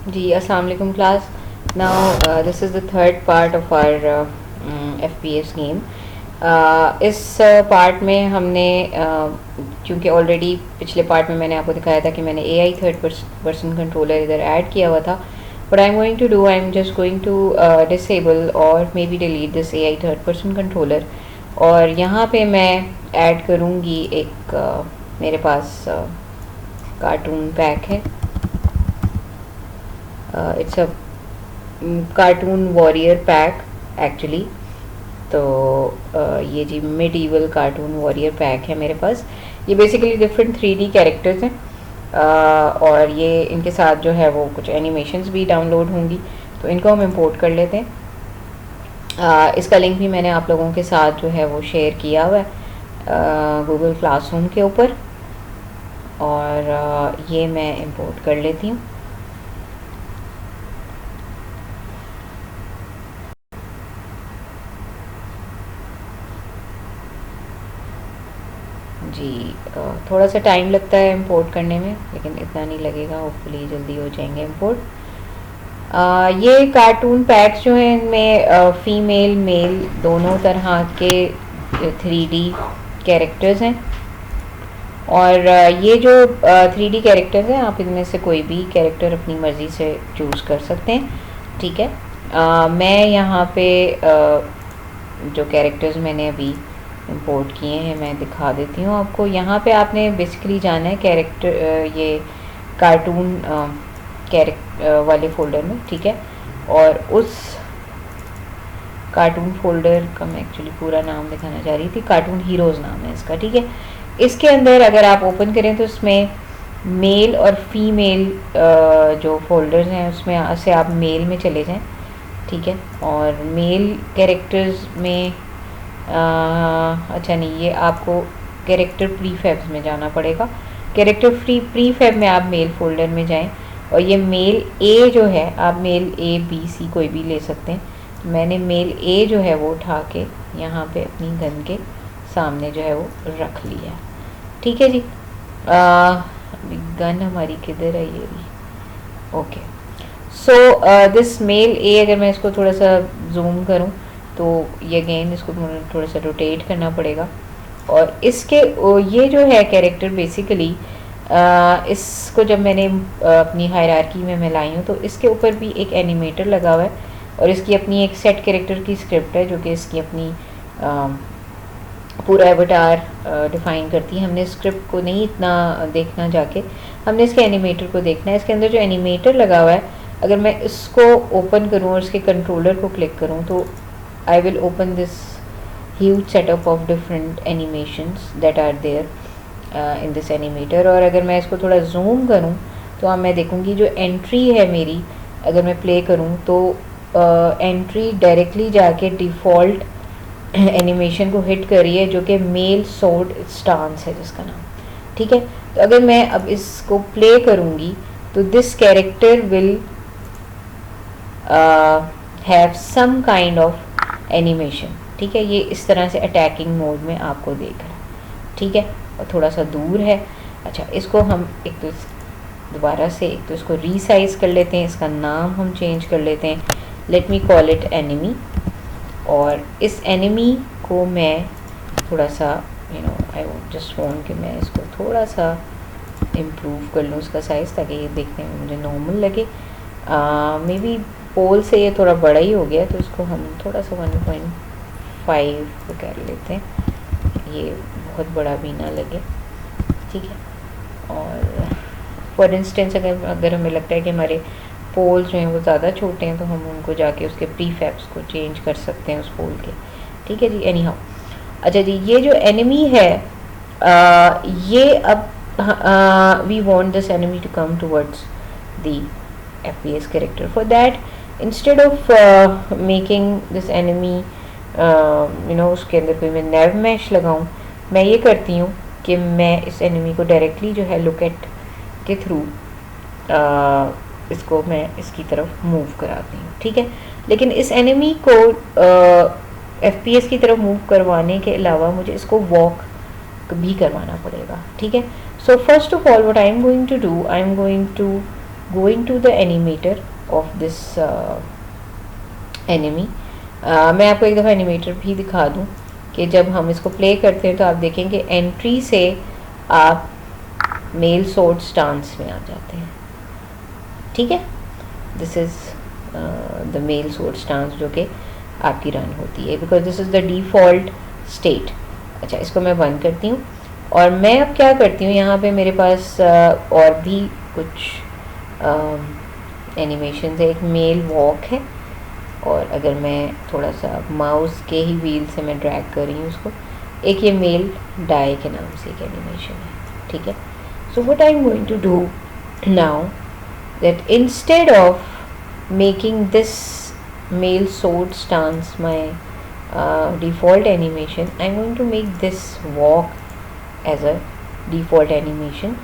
जी, अस्सलाम वालेकुम class. Now this is the third part of our FPS game. इस part में हमने क्योंकि ऑलरेडी पिछले पार्ट में मैंने आपको दिखाया था कि मैंने AI थर्ड पर्सन कंट्रोलर इधर ऐड किया हुआ था. But I am going to do, I am just going to disable or maybe delete this AI third person controller. और यहाँ पे मैं ऐड करूँगी एक मेरे पास कार्टून पैक है. It's a cartoon warrior pack actually. तो ये जी मिडीवल कार्टून वॉरियर पैक है मेरे पास. ये बेसिकली डिफरेंट 3D कैरेक्टर्स हैं. और ये इनके साथ जो है वो कुछ एनिमेशंस भी डाउनलोड होंगी, तो इनको हम इंपोर्ट कर लेते हैं. इसका लिंक भी मैंने आप लोगों के साथ जो है वो शेयर किया हुआ है गूगल क्लासरूम के ऊपर. और ये मैं इंपोर्ट कर लेती हूँ. जी, थोड़ा सा टाइम लगता है इंपोर्ट करने में, लेकिन इतना नहीं लगेगा. होपफुली जल्दी हो जाएंगे इंपोर्ट. ये कार्टून पैक्स जो हैं इनमें फ़ीमेल मेल दोनों तरह के 3D कैरेक्टर्स हैं. और ये जो 3D कैरेक्टर्स हैं, आप इनमें से कोई भी कैरेक्टर अपनी मर्ज़ी से चूज़ कर सकते हैं. ठीक है. मैं यहाँ पे जो कैरेक्टर्स मैंने अभी इंपोर्ट किए हैं मैं दिखा देती हूँ आपको. यहाँ पे आपने बेसिकली जाना है कैरेक्टर ये कार्टून कैरेक्टर वाले फ़ोल्डर में. ठीक है. और उस कार्टून फ़ोल्डर का मैं एक्चुअली पूरा नाम दिखाना चाह रही थी. कार्टून हीरोज़ नाम है इसका. ठीक है. इसके अंदर अगर आप ओपन करें तो इसमें मेल और फीमेल जो फोल्डर्स हैं उसमें से आप मेल में चले जाएं. ठीक है. और मेल कैरेक्टर्स में अच्छा नहीं, ये आपको कैरेक्टर प्रीफैब्स में जाना पड़ेगा. कैरेक्टर प्रीफैब में आप मेल फोल्डर में जाएं. और ये मेल ए जो है, आप मेल ए बी सी कोई भी ले सकते हैं. तो मैंने मेल ए जो है वो उठा के यहाँ पे अपनी गन के सामने जो है वो रख लिया. ठीक है जी. गन हमारी किधर है? ये भी. ओके. सो दिस मेल ए, अगर मैं इसको थोड़ा सा जूम करूं तो ये अगेन इसको थोड़ा सा रोटेट करना पड़ेगा. और इसके ये जो है कैरेक्टर बेसिकली इसको जब मैंने अपनी हायरार्की में मैं लाई हूँ तो इसके ऊपर भी एक एनिमेटर लगा हुआ है. और इसकी अपनी एक सेट कैरेक्टर की स्क्रिप्ट है जो कि इसकी अपनी पूरा एवटार डिफ़ाइन करती है. हमने स्क्रिप्ट को नहीं इतना देखना जाके, हमने इसके एनिमेटर को देखना है. इसके अंदर जो एनिमेटर लगा हुआ है, अगर मैं इसको ओपन करूँ और इसके कंट्रोलर को क्लिक करूँ तो I will open this huge setup of different animations that are there in this animator. और अगर मैं इसको थोड़ा जूम करूँ तो अब मैं देखूँगी जो एंट्री है मेरी, अगर मैं प्ले करूँ तो एंट्री डायरेक्टली जाके डिफ़ॉल्ट एनिमेशन को हिट कर रही है जो कि मेल सोर्ड स्टांस है जिसका नाम. ठीक है. तो अगर मैं अब इसको प्ले करूँगी तो this character will have some kind of animation. ठीक है. ये इस तरह से अटैकिंग मोड में आपको देख रहा है. ठीक है. और थोड़ा सा दूर है. अच्छा, इसको हम एक तो दोबारा से एक तो इसको रीसाइज कर लेते हैं. इसका नाम हम चेंज कर लेते हैं. Let me call it enemy. और इस एनिमी को मैं थोड़ा सा आई जस्ट वांट कि मैं इसको थोड़ा सा इम्प्रूव कर लूँ उसका साइज़, ताकि ये देखने में मुझे नॉर्मल लगे. मे बी पोल से ये थोड़ा बड़ा ही हो गया, तो इसको हम थोड़ा सा 1.5 कर लेते हैं. ये बहुत बड़ा भी ना लगे. ठीक है. और फॉर इंस्टेंस अगर हमें लगता है कि हमारे पोल्स जो हैं वो ज़्यादा छोटे हैं तो हम उनको जाके उसके प्रीफैब्स को चेंज कर सकते हैं उस पोल के. ठीक है जी. Any how. अच्छा जी, ये जो एनिमी है ये अब we want this enemy to come towards the FPS character. For that, instead of making this enemy उसके अंदर कोई मैं नेव मैश लगाऊं, मैं ये करती हूँ कि मैं इस एनिमी को डायरेक्टली जो है लुक एट के थ्रू इसको मैं इसकी तरफ मूव कराती हूँ. ठीक है. लेकिन इस एनिमी को FPS की तरफ मूव करवाने के अलावा मुझे इसको वॉक भी करवाना पड़ेगा. ठीक है. So first of all what I am going to do, I am going to going to the animator of this enemy. मैं आपको एक दफ़ा एनिमेटर भी दिखा दूं कि जब हम इसको प्ले करते हैं तो आप देखेंगे एंट्री से आप मेल सोर्ड स्टांस में आ जाते हैं, ठीक है। This is the male sword stance जो कि आपकी रन होती है, because this is the default state. अच्छा, इसको मैं बंद करती हूँ और मैं अब क्या करती हूँ, यहाँ पे मेरे पास और भी कुछ एनिमेशन है। एक मेल वॉक है, और अगर मैं थोड़ा सा माउस के ही व्हील से मैं ड्रैग कर रही हूँ उसको, एक ये मेल डाई के नाम से एक एनिमेशन है, ठीक है। So what I am going to do now that instead of making this male sword stance my default animation, I'm going to make this walk as a default animation.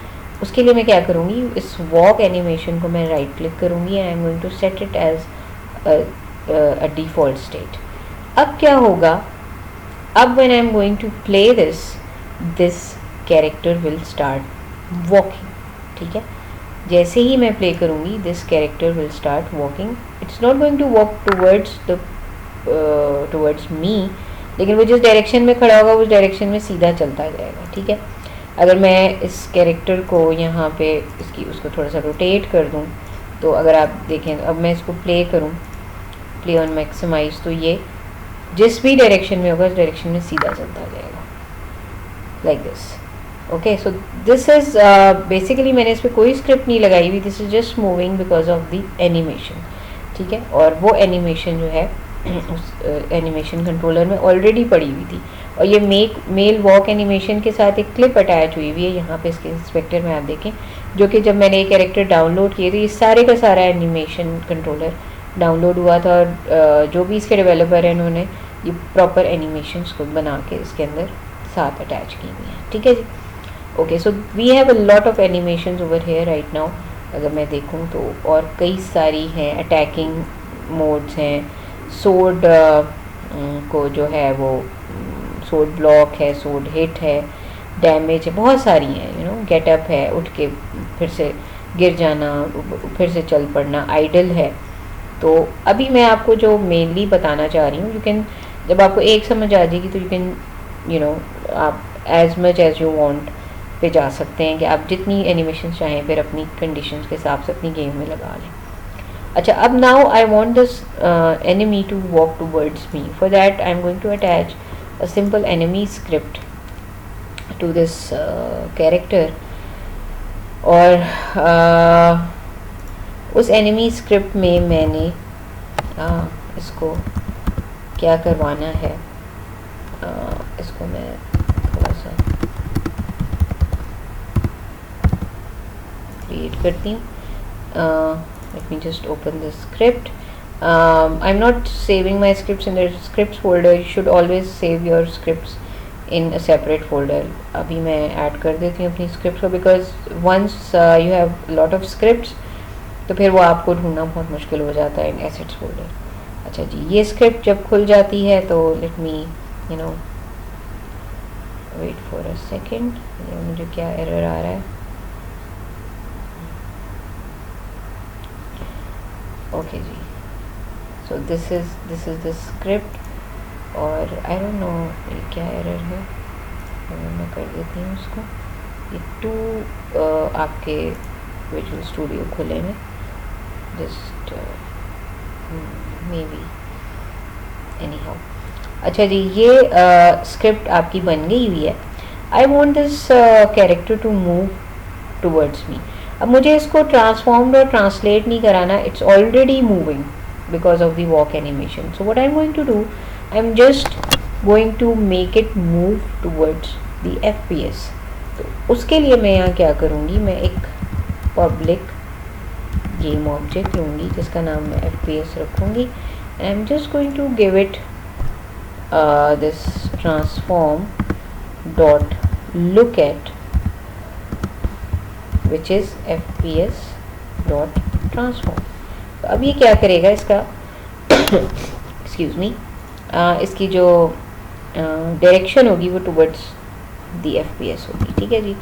उसके लिए मैं क्या करूँगी, इस walk animation को मैं right click करूँगी and I'm going to set it as a default state. अब क्या होगा, अब when I'm going to play this character will start walking, ठीक है। जैसे ही मैं प्ले करूँगी this character will start walking. It's not going to walk towards me, लेकिन वो जिस डायरेक्शन में खड़ा होगा उस डायरेक्शन में सीधा चलता जाएगा, ठीक है। अगर मैं इस कैरेक्टर को यहाँ पे उसको थोड़ा सा रोटेट कर दूँ, तो अगर आप देखें, अब मैं इसको प्ले करूँ, प्ले ऑन मैक्सिमाइज, तो ये जिस भी डायरेक्शन में होगा उस डायरेक्शन में सीधा चलता जाएगा, like this. Okay, so this is basically मैंने इस पर कोई स्क्रिप्ट नहीं लगाई हुई, this is just moving because of the animation, ठीक है। और वो एनिमेशन जो है उस एनिमेशन कंट्रोलर में ऑलरेडी पड़ी हुई थी, और ये मेल वॉक एनिमेशन के साथ एक क्लिप अटैच हुई है यहाँ पे इसके इंस्पेक्टर में, आप देखें, जो कि जब मैंने ये कैरेक्टर डाउनलोड किए थे, ये सारे का सारा एनिमेशन कंट्रोलर डाउनलोड हुआ था, और जो भी इसके डेवलपर हैं उन्होंने ये प्रॉपर एनिमेशंस को बना के इसके अंदर साथ अटैच की हुई हैं, ठीक है जी। Okay, so we have a lot of animations over here right now. अगर मैं देखूं तो और कई सारी हैं, अटैकिंग मोड्स हैं, सोर्ड को जो है वो सोर्ड ब्लॉक है, सोर्ड हिट है, डैमेज है, बहुत सारी हैं, यू नो, गेटअप है, उठ के फिर से गिर जाना, फिर से चल पड़ना, आइडल है। तो अभी मैं आपको जो मेनली बताना चाह रही हूँ, यू कैन, जब आपको एक समझ आ जाएगी तो यू कैन, यू नो, आप as much as you want पे जा सकते हैं कि आप जितनी एनिमेशन चाहें फिर अपनी कंडीशंस के हिसाब से अपनी गेम में लगा लें। अच्छा, अब now I want this enemy to walk towards me. For that I am going to attach a simple enemy script to this character, और उस एनिमी स्क्रिप्ट में मैंने इसको क्या करवाना है, इसको मैं थोड़ा सा क्रिएट करती हूँ। Let me just open the script. I am not saving my scripts in the scripts folder, you should always save your scripts in a separate folder. अभी मैं ऐड कर देती हूँ अपनी स्क्रिप्ट को, because once you have lot of scripts तो फिर वो आपको ढूंढना बहुत मुश्किल हो जाता है इन एसेट्स फोल्डर। अच्छा जी, ये स्क्रिप्ट जब खुल जाती है तो let me, you know, wait for a second, मुझे क्या एरर आ रहा है। ओके जी, so this is the script, और आई डोंट नो ये क्या एरर है, मैं कर देती हूँ उसको। ये टू आपके विजुअल स्टूडियो खुले में, just maybe anyhow. अच्छा जी, ये स्क्रिप्ट आपकी बन गई हुई है। I want this character to move towards me. अब मुझे इसको ट्रांसफॉर्म्ड और ट्रांसलेट नहीं कराना, it's already moving because of the walk animation. So what I am going to do, I am just going to make it move towards the FPS। तो उसके लिए मैं यहाँ क्या करूँगी, मैं एक पब्लिक गेम ऑब्जेक्ट लूँगी जिसका नाम मैं FPS रखूँगी। I am just going to give it this transform dot look at which is FPS dot transform। तो अब ये क्या करेगा, इसका एक्सक्यूज मी, इसकी जो डायरेक्शन होगी वो टुवर्ड्स दी FPS होगी, ठीक है जी।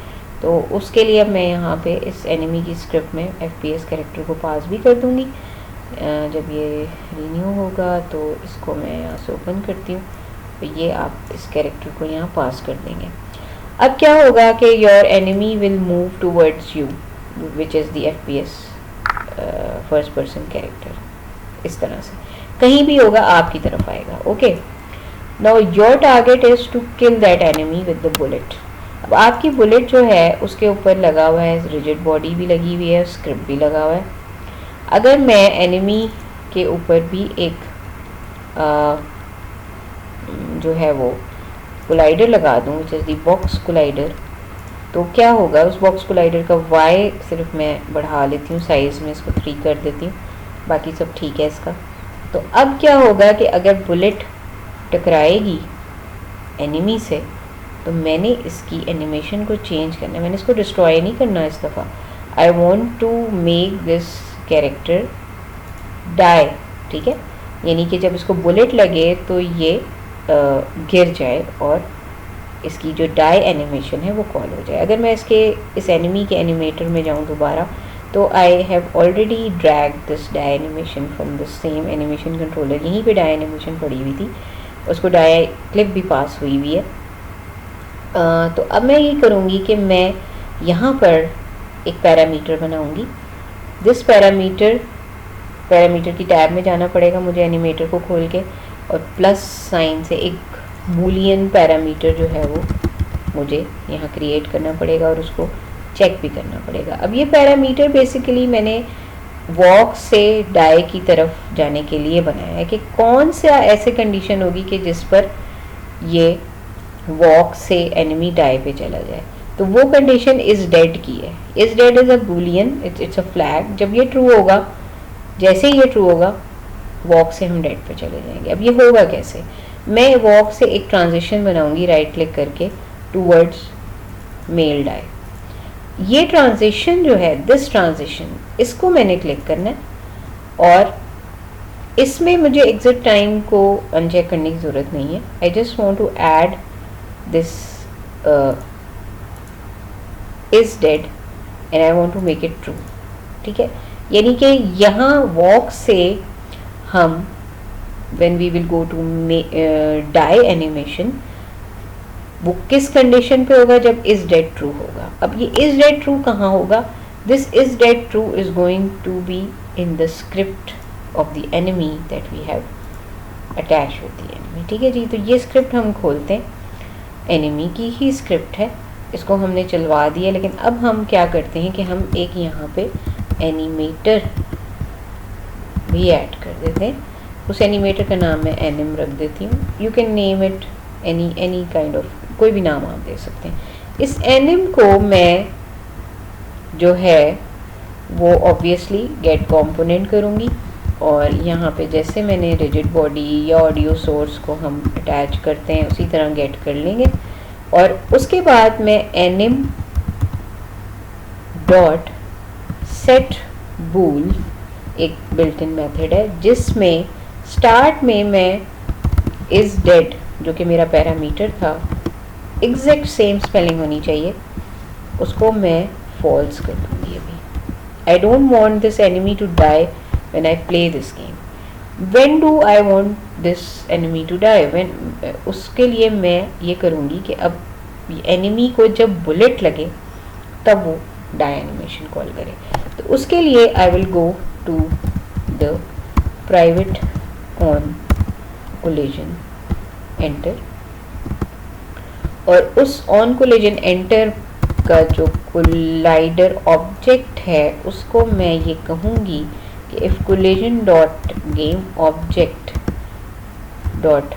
तो उसके लिए अब मैं यहाँ पे इस एनिमी की स्क्रिप्ट में FPS कैरेक्टर को पास भी कर दूँगी। जब ये रिन्यू होगा तो इसको मैं यहाँ से ओपन करती हूँ, तो ये आप इस कैरेक्टर को यहाँ पास कर देंगे। अब क्या होगा कि your enemy will move towards you which is the FPS first person character, इस तरह से कहीं भी होगा आपकी तरफ आएगा। Okay, now your target is to kill that enemy with the bullet. अब आपकी बुलेट जो है उसके ऊपर लगा हुआ है रिजिड बॉडी भी लगी हुई है, स्क्रिप्ट भी लगा हुआ है। अगर मैं एनिमी के ऊपर भी एक जो है वो कोलाइडर लगा दूँ, विच इज़ द बॉक्स कोलाइडर, तो क्या होगा, उस बॉक्स कोलाइडर का वाई सिर्फ मैं बढ़ा लेती हूँ साइज़ में, इसको 3 कर देती हूँ, बाकी सब ठीक है इसका। तो अब क्या होगा कि अगर बुलेट टकराएगी एनिमी से तो मैंने इसकी एनिमेशन को चेंज करना है, मैंने इसको डिस्ट्रॉय नहीं करना इस दफ़ा। I want to make this character die, ठीक है, यानी कि जब इसको बुलेट लगे तो ये गिर जाए और इसकी जो डाई एनिमेशन है वो कॉल हो जाए। अगर मैं इस एनिमी के एनिमेटर में जाऊँ दोबारा, तो I have already drag this die animation from the same animation controller. यहीं पे डाई एनिमेशन पड़ी हुई थी, उसको डाई क्लिप भी पास हुई हुई है। तो अब मैं ये करूँगी कि मैं यहाँ पर एक पैरामीटर बनाऊँगी। दिस पैरामीटर की टैब में जाना पड़ेगा मुझे एनिमेटर को खोल के, और प्लस साइन से एक बूलियन पैरामीटर जो है वो मुझे यहाँ क्रिएट करना पड़ेगा और उसको चेक भी करना पड़ेगा। अब ये पैरामीटर बेसिकली मैंने वॉक से डाई की तरफ जाने के लिए बनाया है कि कौन सा ऐसे कंडीशन होगी कि जिस पर ये वॉक से एनिमी डाई पे चला जाए। तो वो कंडीशन इज डेड की है। Is dead is a Boolean, it's a flag. जब ये ट्रू होगा, जैसे ही ये ट्रू होगा, वॉक से हम डेड पे चले जाएंगे। अब ये होगा कैसे, मैं वॉक से एक ट्रांजिशन बनाऊंगी राइट क्लिक करके टूवर्ड्स मेल डाई। ये ट्रांजिशन जो है, दिस ट्रांजिशन, इसको मैंने क्लिक करना है और इसमें मुझे एग्जिट टाइम को अनचेक करने की ज़रूरत नहीं है। I just want to add this is dead and I want to make it true, ठीक है। यानी कि यहाँ वॉक से हम when we will go to die animation, वो किस कंडीशन पे होगा, जब इज डेड ट्रू होगा। अब ये इज डेड ट्रू कहाँ होगा, this is dead true is going to be in the script of the enemy that we have attach with the enemy, ठीक है जी। तो ये स्क्रिप्ट हम खोलते हैं, एनिमी की ही स्क्रिप्ट है, इसको हमने चलवा दिया। लेकिन अब हम क्या करते हैं कि हम एक यहाँ पे एनिमेटर भी ऐड कर देते हैं। उस एनिमेटर का नाम मैं एनिम रख देती हूँ। You can name it any kind of, कोई भी नाम आप दे सकते हैं। इस एनिम को मैं जो है वो ऑब्वियसली गेट कंपोनेंट करूँगी और यहाँ पे जैसे मैंने रिजिड बॉडी या ऑडियो सोर्स को हम अटैच करते हैं उसी तरह गेट कर लेंगे। और उसके बाद मैं एनिम डॉट सेट बूल एक बिल्ट इन मेथड है जिसमें स्टार्ट में मैं इज डेड जो कि मेरा पैरामीटर था, एग्जैक्ट सेम स्पेलिंग होनी चाहिए, उसको मैं फॉल्स कर दूँगी। अभी I don't want this enemy to die when I play this game. When do I want this enemy to die, when, उसके लिए मैं ये करूँगी कि अब एनिमी को जब बुलेट लगे तब वो डाई एनिमेशन कॉल करे। तो उसके लिए I will go to the private on collision enter, और उस ऑन कोलिजन एंटर का जो कोलाइडर ऑब्जेक्ट है उसको मैं ये कहूँगी कि if collision dot game object dot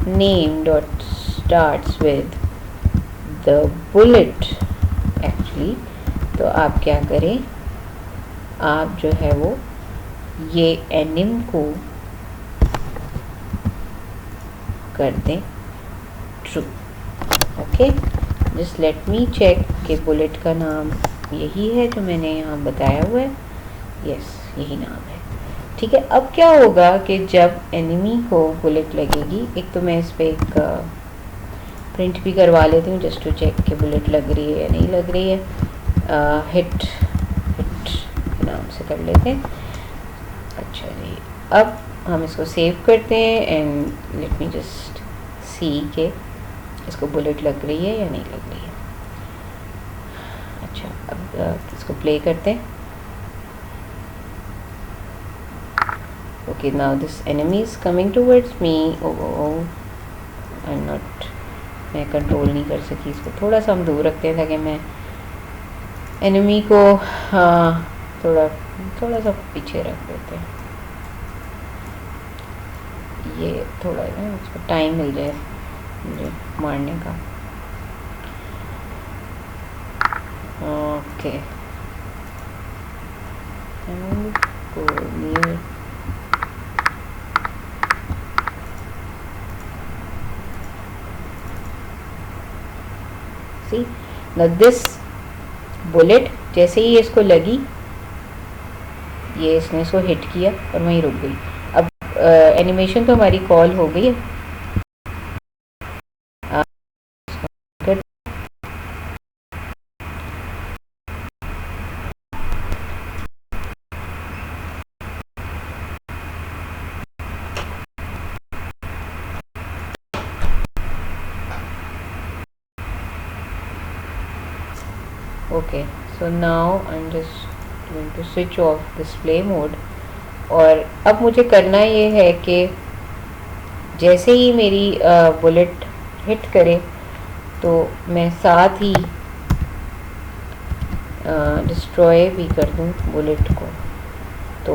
name dot starts with the bullet actually, तो आप क्या करें, आप जो है वो ये एनिम को कर दें true. Okay, just let me check कि बुलेट का नाम यही है जो मैंने यहाँ बताया हुआ है। यस, यही नाम है, ठीक है। अब क्या होगा कि जब एनिमी को बुलेट लगेगी, एक तो मैं इस पर एक प्रिंट भी करवा लेती हूँ जस्ट टू चेक कि बुलेट लग रही है या नहीं लग रही है। हिट हिट नाम से कर लेते हैं। अच्छा जी, अब हम इसको सेव करते हैं and let me just see के इसको बुलेट लग रही है या नहीं लग रही है। अच्छा, अब इसको प्ले करते हैं। Okay, now this enemy is coming towards me. I am not, मैं कंट्रोल नहीं कर सकी इसको, थोड़ा सा हम दूर रखते हैं ताकि मैं एनिमी को थोड़ा सा पीछे रख देते हैं, ये थोड़ा ना उसको टाइम मिल जाए मुझे मारने का। ओके, सी दिस बुलेट जैसे ही इसको लगी, ये इसने इसको हिट किया और वहीं रुक गई। अब एनिमेशन तो हमारी कॉल हो गई है। Okay, so now I am just going to switch off display mode. और अब मुझे करना ये है कि जैसे ही मेरी बुलेट हिट करे तो मैं साथ ही डिस्ट्रॉय भी कर दूं बुलेट को। तो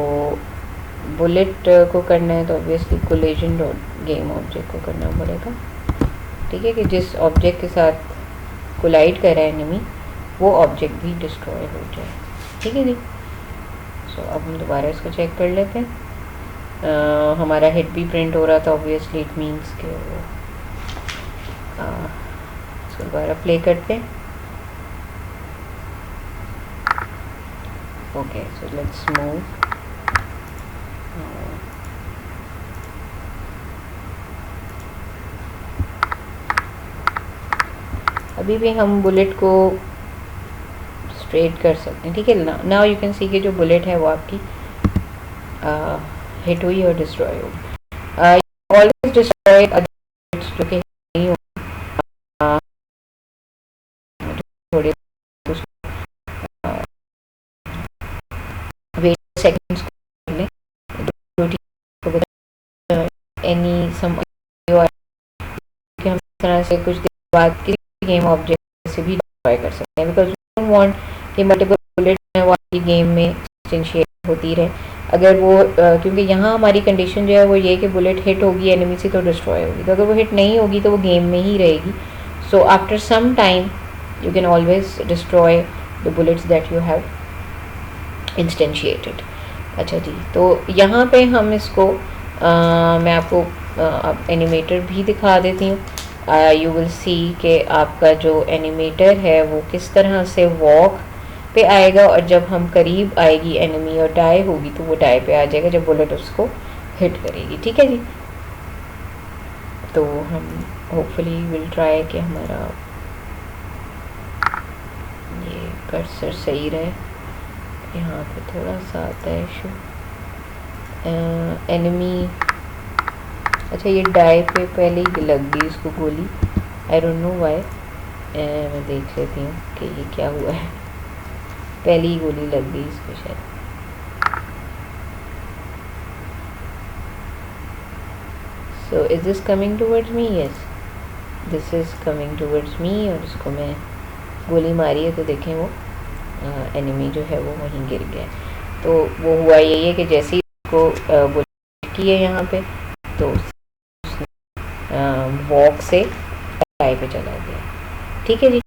बुलेट को करना है तो obviously collision dot game object को करना पड़ेगा। ठीक है, कि जिस ऑब्जेक्ट के साथ कोलाइड कर रहा है एनिमी वो ऑब्जेक्ट भी डिस्ट्रॉय हो जाए। ठीक है जी। सो अब हम दोबारा इसको चेक कर लेते हैं। हमारा हिट भी प्रिंट हो रहा था, ऑब्वियसली इट मीन्स कि वो इसको दोबारा प्ले करते हैं। Okay, so let's move. अभी भी हम बुलेट को स्ट्रेट कर सकते हैं। ठीक है, नाउ यू कैन सी कि जो बुलेट है वो आपकी हिट हुई और डिस्ट्रॉय हुई। ऑलवेज डिस्ट्रॉय जो कि नहीं हो, थोड़े वेट सेकंड्स कर लें, एनी सम कि हम इस तरह से कुछ देर बाद किसी गेम ऑब्जेक्ट से भी डिस्ट्रॉय कर सकते हैं, बिकॉज वी डोंट वांट कि मल्टीपल बुलेट है वो आपकी गेम में इंस्टेंशिएट होती रहे। अगर वो क्योंकि यहाँ हमारी कंडीशन जो है वो ये कि बुलेट हिट होगी एनिमी से तो डिस्ट्रॉय होगी, तो अगर वो हिट नहीं होगी तो वो गेम में ही रहेगी। So after some time you can always destroy the bullets that you have instantiated. अच्छा जी, तो यहाँ पे हम इसको मैं आपको अब एनिमेटर भी दिखा देती हूँ। यू विल सी कि आपका जो एनिमेटर है वो किस तरह से वॉक पे आएगा, और जब हम करीब आएगी एनिमी और डाई होगी तो वो डाई पे आ जाएगा जब बुलेट उसको हिट करेगी। ठीक है जी, तो हम होपफुली विल ट्राई कि हमारा ये कर्सर सही रहे। यहाँ पे थोड़ा सा आता है इशू एनिमी। अच्छा, ये डाई पे पहले ही लग गई इसको गोली, आई डोंट नो व्हाई। मैं देख लेती हूँ कि ये क्या हुआ है, पहली ही गोली लग गई इसको शायद। So is this coming towards me? Yes, this is coming towards me, और इसको मैं गोली मारी है तो देखें वो एनिमी जो है वो वहीं गिर गया। तो वो हुआ यही है कि जैसे ही उसको गोली की है यहाँ पे तो वॉक से टाई पे चला गया। ठीक है जी।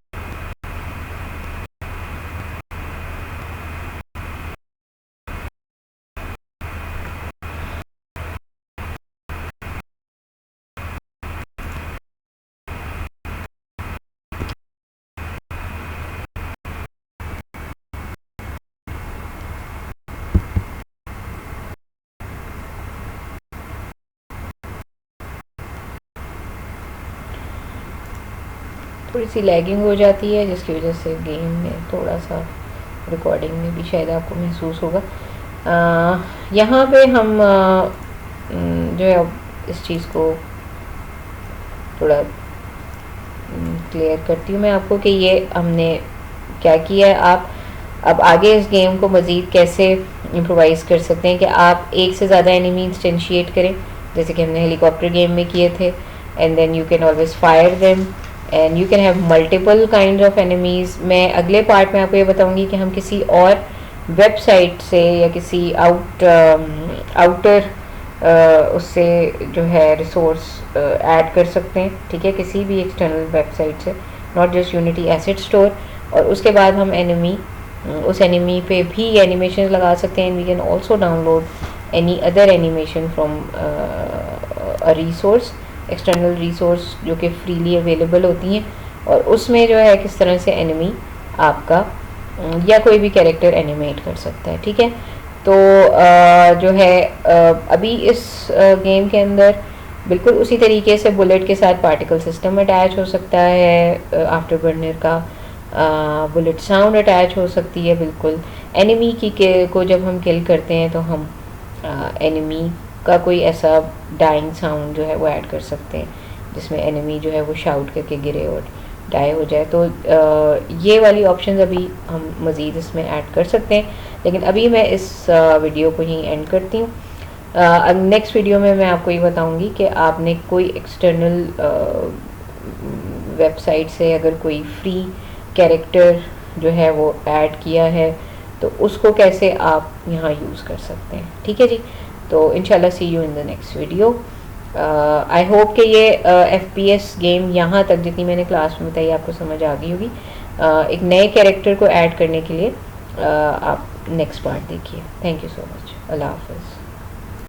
थोड़ी सी लैगिंग हो जाती है, जिसकी वजह से गेम में थोड़ा सा, रिकॉर्डिंग में भी शायद आपको महसूस होगा। यहाँ पे हम जो है अब इस चीज़ को थोड़ा क्लियर करती हूँ मैं आपको कि ये हमने क्या किया है। आप अब आगे इस गेम को मज़ीद कैसे इम्प्रोवाइज़ कर सकते हैं कि आप एक से ज़्यादा एनिमी इंस्टेंशिएट करें, जैसे कि हमने हेलीकॉप्टर गेम में किए थे, and then you can always fire them and you can have multiple kind of enemies. मैं अगले पार्ट में आपको ये बताऊंगी कि हम किसी और वेबसाइट से या किसी आउटर उससे जो है रिसोर्स ऐड कर सकते हैं, ठीक है, किसी भी एक्सटर्नल वेबसाइट से, not just unity asset store. और उसके बाद हम उस एनिमी पे भी एनिमेशन लगा सकते हैं। We can also download any other animation from a resource, external resource जो कि फ्रीली अवेलेबल होती हैं, और उसमें जो है किस तरह से एनिमी आपका या कोई भी कैरेक्टर एनिमेट कर सकता है, ठीक है। तो जो है अभी इस गेम के अंदर बिल्कुल उसी तरीके से बुलेट के साथ पार्टिकल सिस्टम अटैच हो सकता है, आफ्टर बर्नर का बुलेट साउंड अटैच हो सकती है। बिल्कुल एनिमी को जब हम किल करते हैं तो हम एनिमी का कोई ऐसा डाइंग साउंड जो है वो ऐड कर सकते हैं, जिसमें एनिमी जो है वो शाउट करके गिरे और डाई हो जाए। तो ये वाली ऑप्शन अभी हम मज़ीद इसमें ऐड कर सकते हैं, लेकिन अभी मैं इस वीडियो को यहीं एंड करती हूँ। नेक्स्ट वीडियो में मैं आपको ये बताऊंगी कि आपने कोई एक्सटर्नल वेबसाइट से अगर कोई फ्री कैरेक्टर जो है वो ऐड किया है तो उसको कैसे आप यहाँ यूज़ कर सकते हैं, ठीक है जी। तो इंशाल्लाह see you in the next video. I hope कि ये FPS गेम यहाँ तक जितनी मैंने क्लास में बताई आपको समझ आ गई होगी। एक नए कैरेक्टर को ऐड करने के लिए आप नेक्स्ट पार्ट देखिए। Thank you so much. अल्लाह हाफ़िज़।